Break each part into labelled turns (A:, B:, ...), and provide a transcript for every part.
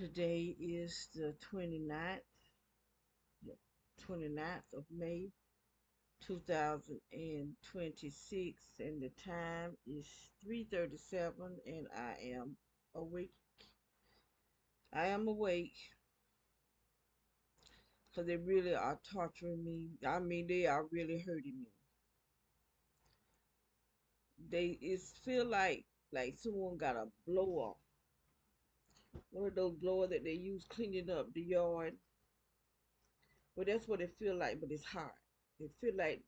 A: Today is the 29th, yeah, 29th of May, 2026, and the time is 3:37, and I am awake. I am awake because they really are torturing me. I mean, they are really hurting me. It feel like someone got a blower, one of those blowers that they use cleaning up the yard. Well, that's what it feel like, but it's hot. It feel like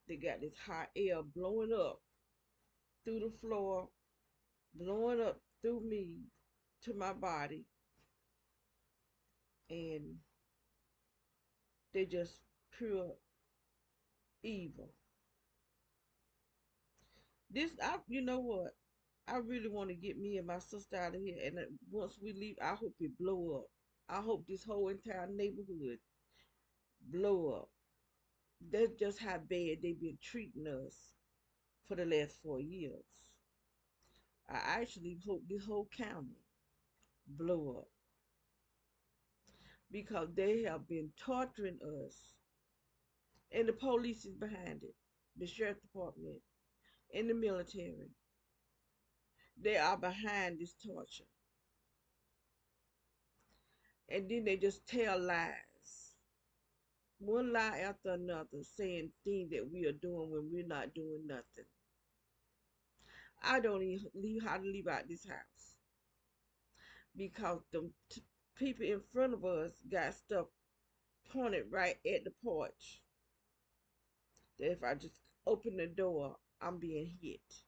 A: they got this hot air blowing up through the floor, blowing up through me to my body, and they just pure evil. You know what? I really want to get me and my sister out of here, and once we leave, I hope it blow up. I hope this whole entire neighborhood blow up. That's just how bad they've been treating us for the last 4 years. I actually hope this whole county blow up because they have been torturing us, and the police is behind it, the sheriff department, and the military. They are behind this torture, and then they just tell lies, one lie after another, saying things that we are doing when we're not doing nothing. I don't even leave how to leave out this house because the people in front of us got stuff pointed right at the porch. That if I just open the door, I'm being hit.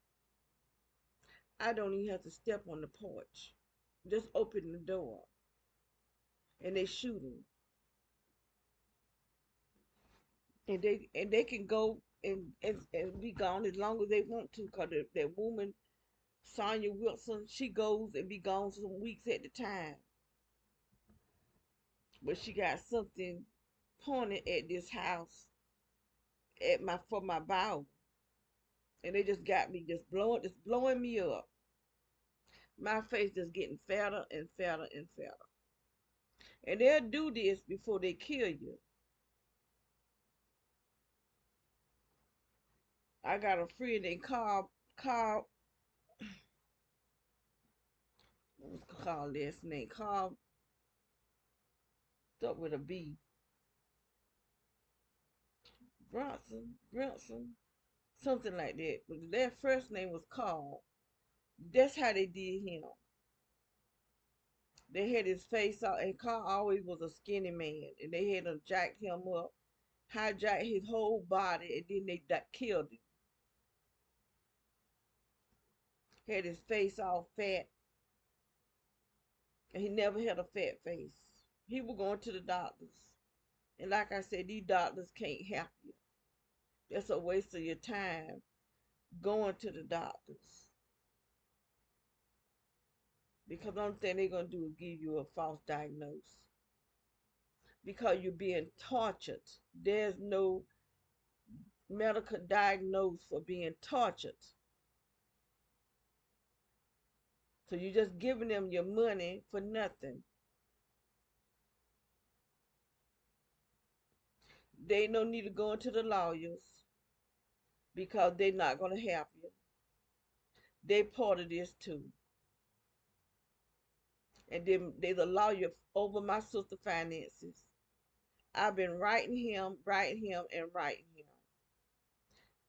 A: I don't even have to step on the porch. Just open the door and they shooting. And they can go and be gone as long as they want to, because that woman, Sonia Wilson, she goes and be gone some weeks at the time. But she got something pointed at this house at my for my bowel. And they just got me just blowing me up. My face just getting fatter and fatter and fatter. And they'll do this before they kill you. I got a friend named Carl, what was Carl last name? Carl, up with a B. Bronson, something like that. But their first name was Carl. That's how they did him. They had his face out, and Carl always was a skinny man, and they had to jack him up, hijack his whole body, and then they killed him. Had his face all fat, and he never had a fat face. He was going to the doctors, and like I said, these doctors can't help you. That's a waste of your time going to the doctors, because the only thing they're gonna do is give you a false diagnosis because you're being tortured. There's no medical diagnosis for being tortured. So you're just giving them your money for nothing. They no need to go into the lawyers because they're not gonna help you. They part of this too. And then they're the lawyer over my sister finances. I've been writing him, and writing him,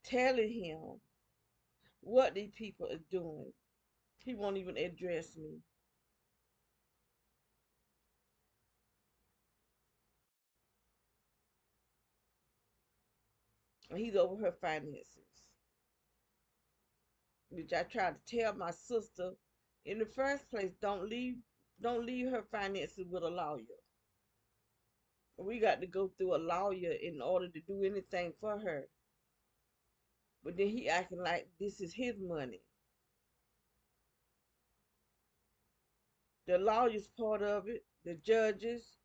A: telling him what these people are doing. He won't even address me. And he's over her finances, which I tried to tell my sister in the first place, don't leave her finances with a lawyer. We got to go through a lawyer in order to do anything for her. But then he acting like this is his money. The lawyer's part of it, the judges.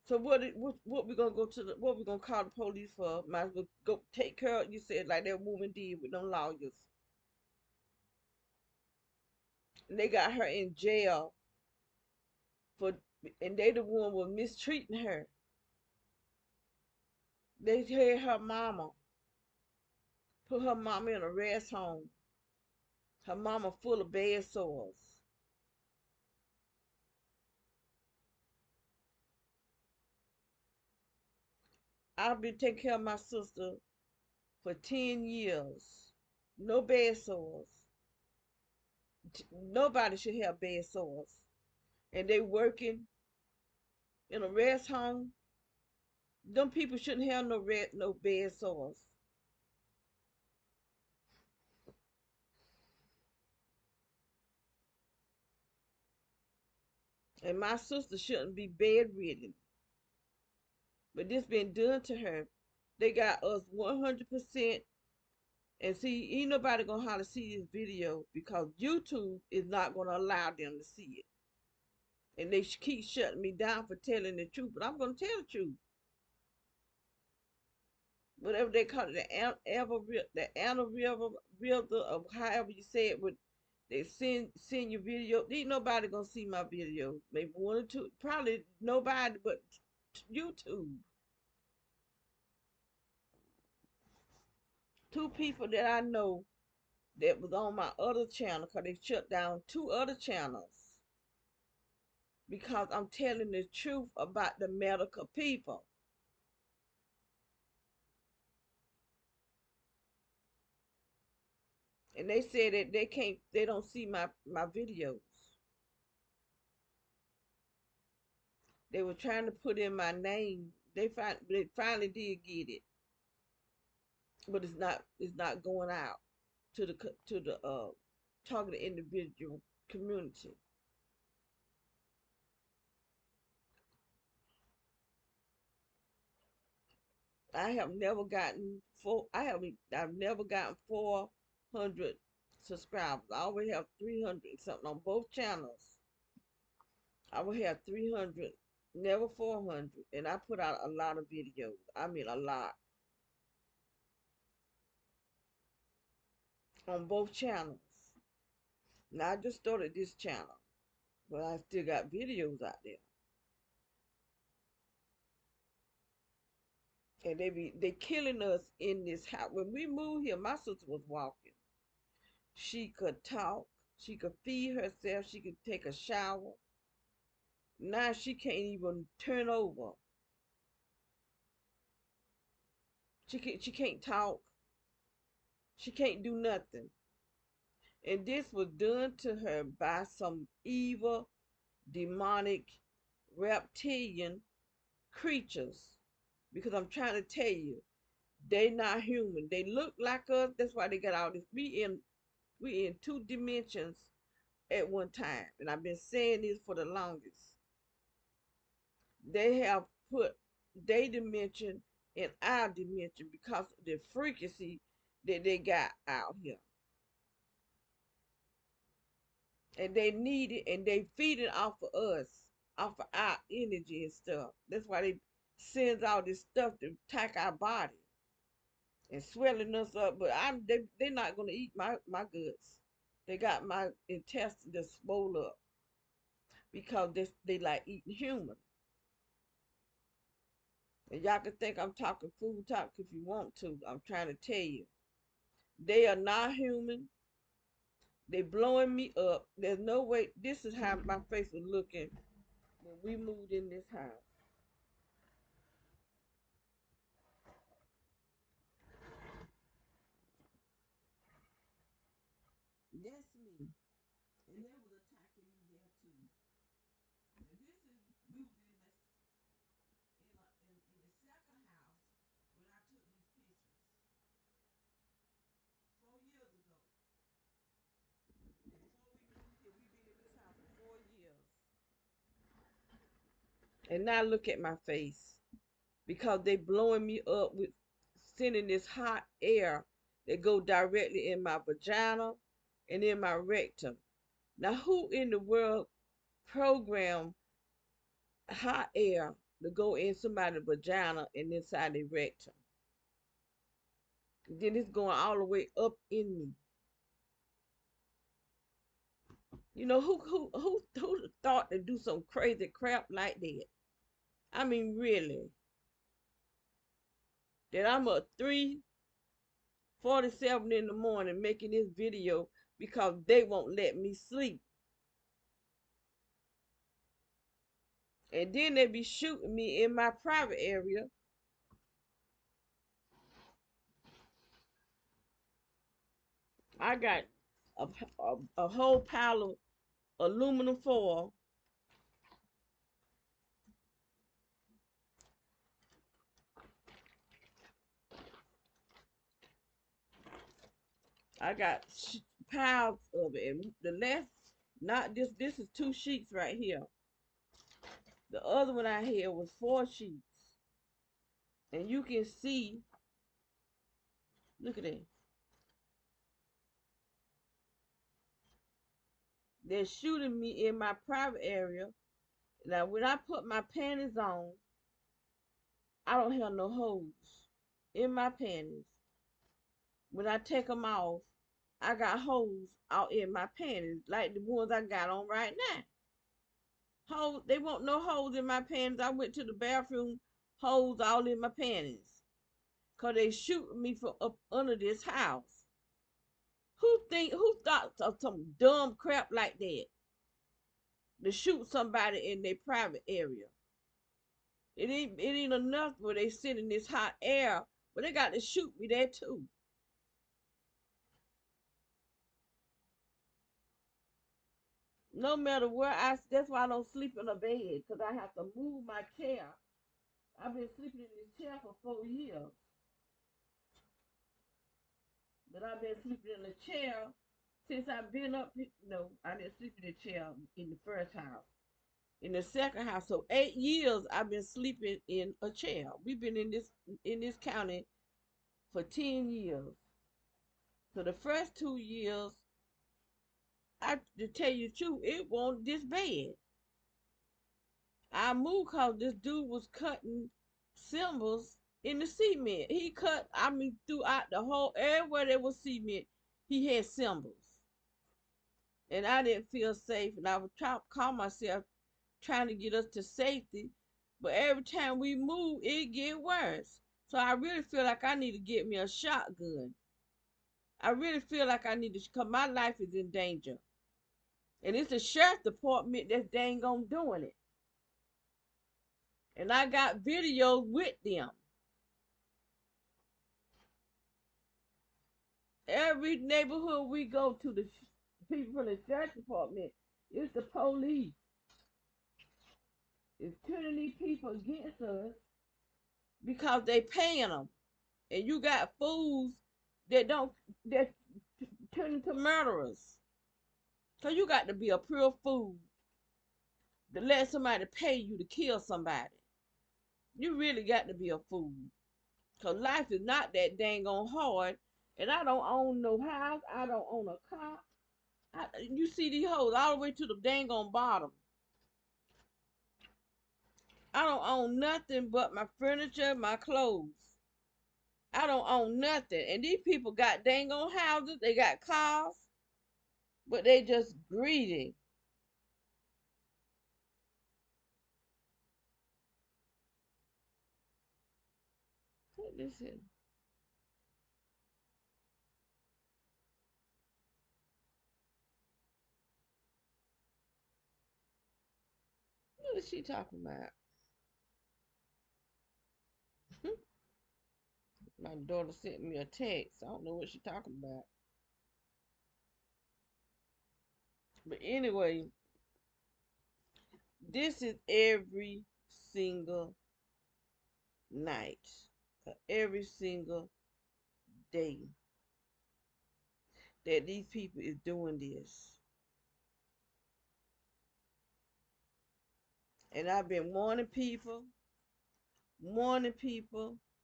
A: So what we gonna what we gonna call the police for? Might as well go take care of, you said, like that woman did with them lawyers. And they got her in jail for, and they the one was mistreating her. They had her mama, put her mama in a rest home. Her mama full of bed sores. I've been taking care of my sister for 10 years. No bed sores. Nobody should have bed sores. And they working in a rest home. Them people shouldn't have no bed sores. And my sister shouldn't be bedridden. But this been done to her. They got us 100%. And see, ain't nobody gonna how to see this video because YouTube is not gonna allow them to see it. And they keep shutting me down for telling the truth. But I'm gonna tell the truth. Whatever they call it, the algorithm of however you say it, but they send your video. Ain't nobody gonna see my video. Maybe one or two, probably nobody, but YouTube. Two people that I know that was on my other channel because they shut down two other channels because I'm telling the truth about the medical people. And they said that they don't see my videos. They were trying to put in my name. They finally did get it, but it's not going out to the targeted individual community. I have never gotten I've never gotten 400 subscribers. I always have 300 something on both channels. I will have 300, never 400, and I put out a lot of videos. I mean a lot on both channels. Now I just started this channel, but I still got videos out there. And they killing us in this house. When we moved here, my sister was walking. She could talk. She could feed herself. She could take a shower. Now she can't even turn over. She can't talk. She can't do nothing. And this was done to her by some evil, demonic, reptilian creatures. Because I'm trying to tell you, they not human. They look like us. That's why they got all this. We in two dimensions at one time. And I've been saying this for the longest. They have put their dimension in our dimension because of the frequency that they got out here. And they need it and they feed it off of us, off of our energy and stuff. That's why they sends all this stuff to attack our body and swelling us up. But they're not gonna eat my guts. They got my intestines just swole up because they like eating human. And y'all can think I'm talking food talk if you want to. I'm trying to tell you. They are not human. They blowing me up. There's no way. This is how my face was looking when we moved in this house. That's me. And they was attacking me there too. And this is we was in the second house when I took these pictures 4 years ago. Before we moved here, we've been in this house for 4 years. And now look at my face. Because they blowing me up with sending this hot air that go directly in my vagina and in my rectum. Now who in the world program hot air to go in somebody's vagina and inside their rectum? Then it's going all the way up in me. You know who thought to do some crazy crap like that? I mean, really, that I'm up 3:47 in the morning making this video because they won't let me sleep, and then they be shooting me in my private area. I got a whole pile of aluminum foil. I got piles of it, and the last, not this. This is 2 sheets right here. The other one I had was 4 sheets, and you can see. Look at that. They're shooting me in my private area. Now, when I put my panties on, I don't have no holes in my panties. When I take them off, I got holes out in my panties, like the ones I got on right now. Holes, they want no holes in my panties. I went to the bathroom, holes all in my panties. Cause they shooting me from up under this house. Who thought of some dumb crap like that? To shoot somebody in their private area. It ain't enough where they sit in this hot air, but they got to shoot me there too. No matter where that's why I don't sleep in a bed, because I have to move my chair. I've been sleeping in this chair for 4 years, but I've been sleeping in a chair since I've been up. No, I didn't sleep in a chair in the first house. In the second house, so 8 years I've been sleeping in a chair. We've been in this county for 10 years. So the first 2 years, to tell you the truth, it wasn't this bad. I moved cause this dude was cutting symbols in the cement. He cut, I mean, throughout the whole everywhere there was cement, he had symbols. And I didn't feel safe, and I would try to call myself trying to get us to safety, but every time we move, it get worse. So I really feel like I need to get me a shotgun. I really feel like I need to, cause my life is in danger, and it's the sheriff department that's dang on doing it. And I got videos with them. Every neighborhood we go to, the people from the sheriff department, it's the police. It's turning these people against us because they paying them, and you got fools that don't that turn into murderers. So you got to be a pure fool to let somebody pay you to kill somebody. You really got to be a fool. Cause life is not that dang on hard. And I don't own no house. I don't own a car. You see these hoes all the way to the dang on bottom. I don't own nothing but my furniture, my clothes. I don't own nothing. And these people got dang on houses. They got cars, but they just greedy. What this is? What is she talking about? My daughter sent me a text. I don't know what she talking about. But anyway, this is every single night, every single day that these people is doing this. And I've been warning people.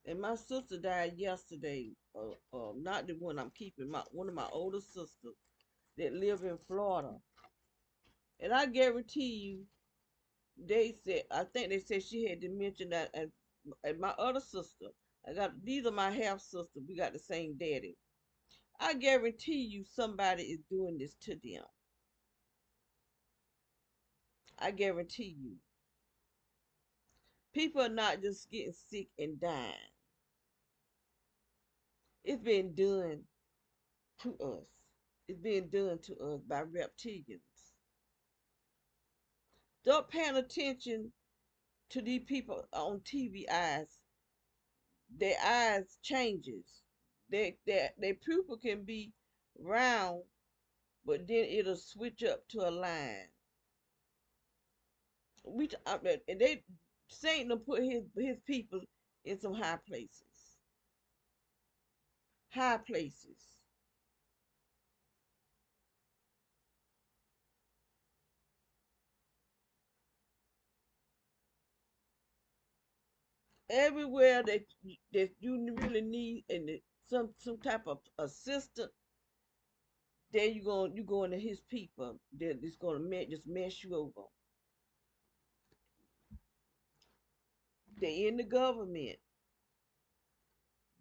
A: And my sister died yesterday. Not the one I'm keeping, one of my older sisters that live in Florida. And I guarantee you, I think they said she had dementia, and my other sister, these are my half sisters. We got the same daddy. I guarantee you somebody is doing this to them. I guarantee you, people are not just getting sick and dying. It's been done to us. It's being done to us by reptilians. Stop paying attention to these people on TV eyes. Their eyes changes. Their pupil can be round, but then it'll switch up to a line. And they Satan to put his people in some high places. High places. Everywhere that you really need and some type of assistance, there you going to his people that is gonna just mess you over. They in the government,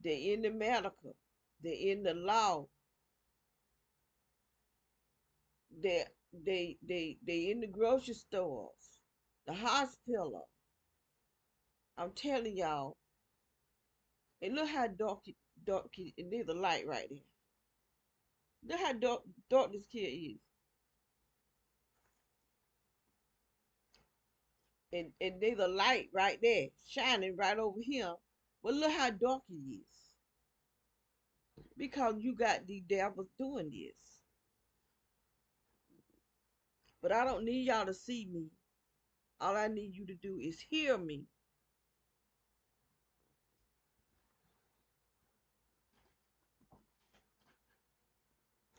A: they in the medical, they in the law, they in the grocery stores, the hospital. I'm telling y'all, and look how and there's a light right there. Look how dark this kid is. And there's a light right there, shining right over here. But look how dark it is. Because you got these devils doing this. But I don't need y'all to see me. All I need you to do is hear me.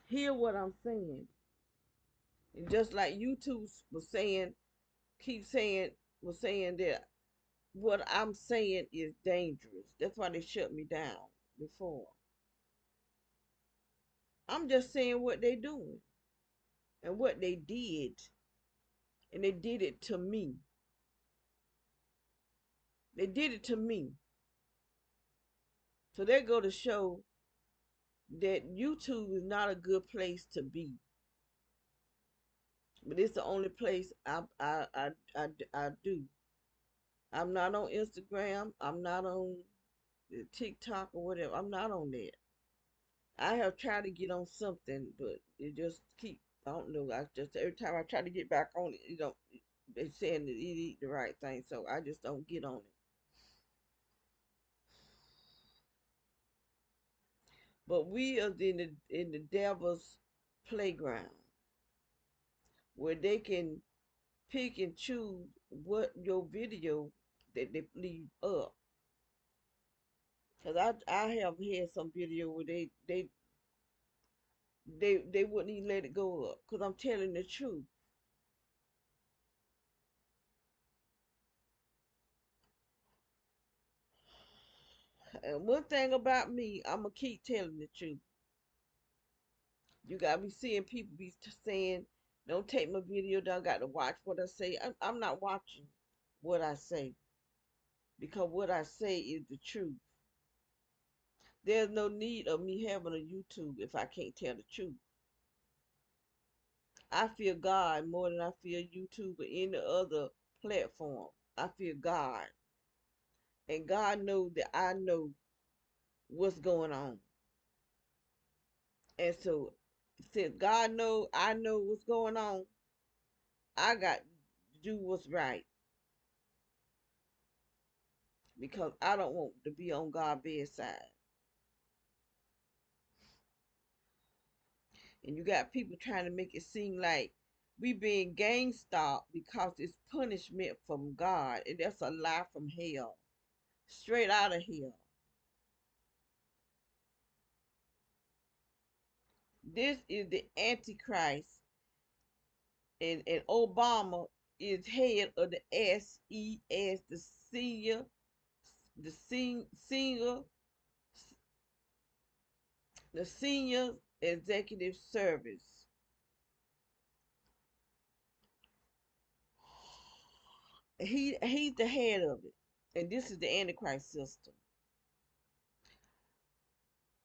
A: Hear what I'm saying. And just like YouTube was saying, keep saying, was saying that what I'm saying is dangerous. That's why they shut me down before. I'm just saying what they doing and what they did. And they did it to me. They did it to me. So they go to show that YouTube is not a good place to be. But it's the only place I do. I'm not on Instagram. I'm not on TikTok or whatever. I'm not on that. I have tried to get on something, but it just keep. I don't know. I just every time I try to get back on it, they saying that it ain't the right thing, so I just don't get on it. But we are in the devil's playground where they can pick and choose what your video that they leave up. Cause I have had some video where they wouldn't even let it go up. Cause I'm telling the truth. And one thing about me, I'ma keep telling the truth. You gotta be seeing people be saying, "Don't take my video down." Got to watch what I say. I'm not watching what I say because what I say is the truth. There's no need of me having a YouTube if I can't tell the truth. I fear God more than I fear YouTube or any other platform. I fear God. And God knows that I know what's going on. And so since God knows I know what's going on, I got to do what's right because I don't want to be on God's bedside. And you got people trying to make it seem like we being gang stalked because it's punishment from God. And that's a lie from hell. Straight out of hell. This is the Antichrist. And Obama is head of the SES, the senior, the senior executive service. He's the head of it, and this is the Antichrist system.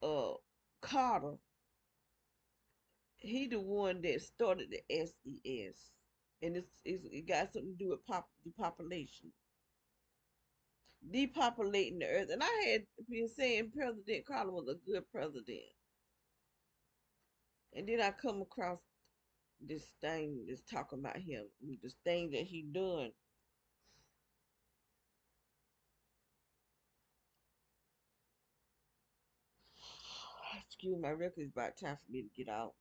A: Uh, Carter, he the one that started the SES. and it got something to do with depopulation, depopulating the earth. And I had been saying President Carter was a good president, and then I come across this thing that's talking about him, this thing that he done. Excuse my record, it's about time for me to get out.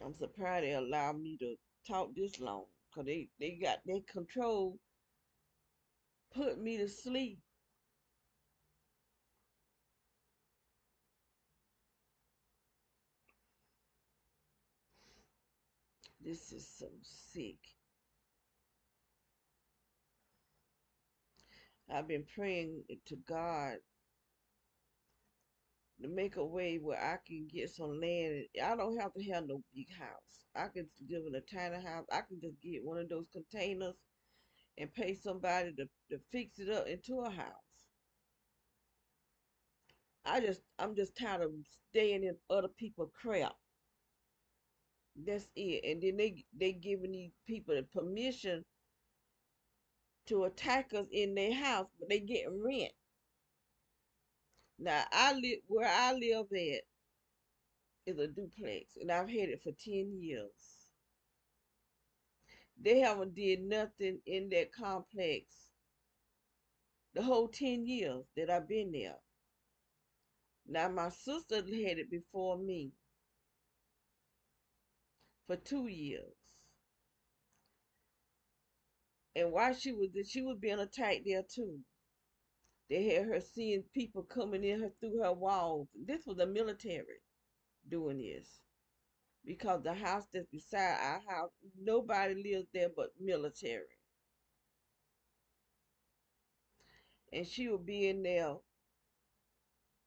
A: I'm surprised they allowed me to talk this long, cause they got their control, put me to sleep. This is so sick. I've been praying to God to make a way where I can get some land. I don't have to have no big house. I could live in a tiny house. I can just get one of those containers and pay somebody to fix it up into a house. I'm just tired of staying in other people's crap. That's it. And then they giving these people the permission to attack us in their house, but they getting rent. Now I live where I live at is a duplex, and I've had it for 10 years. They haven't did nothing in that complex the whole 10 years that I've been there. Now my sister had it before me for 2 years, and while she was being attacked there too. They had her seeing people coming in her through her walls. This was the military doing this because the house that's beside our house, nobody lives there but military. And she would be in there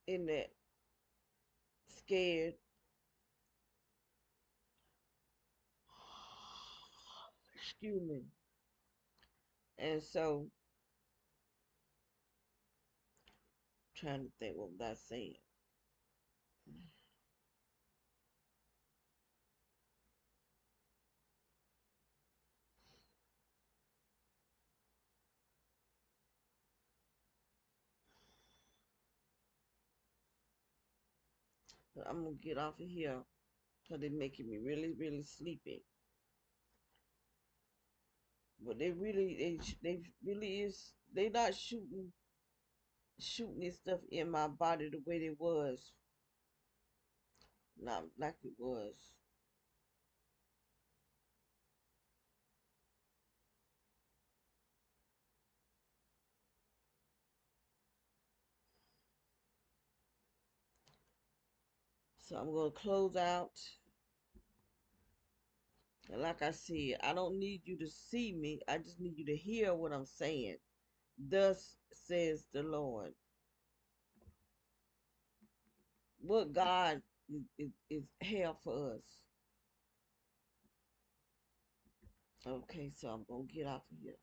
A: in that scared. Excuse me. And so, trying to think what was I saying. But I'm gonna get off of here because they're making me really, really sleepy. But they really is they not shooting this stuff in my body the way they was, not like it was. So I'm gonna close out. And like I said, I don't need you to see me. I just need you to hear what I'm saying. Thus says the Lord. What God is hell for us. Okay, so I'm gonna get off of here.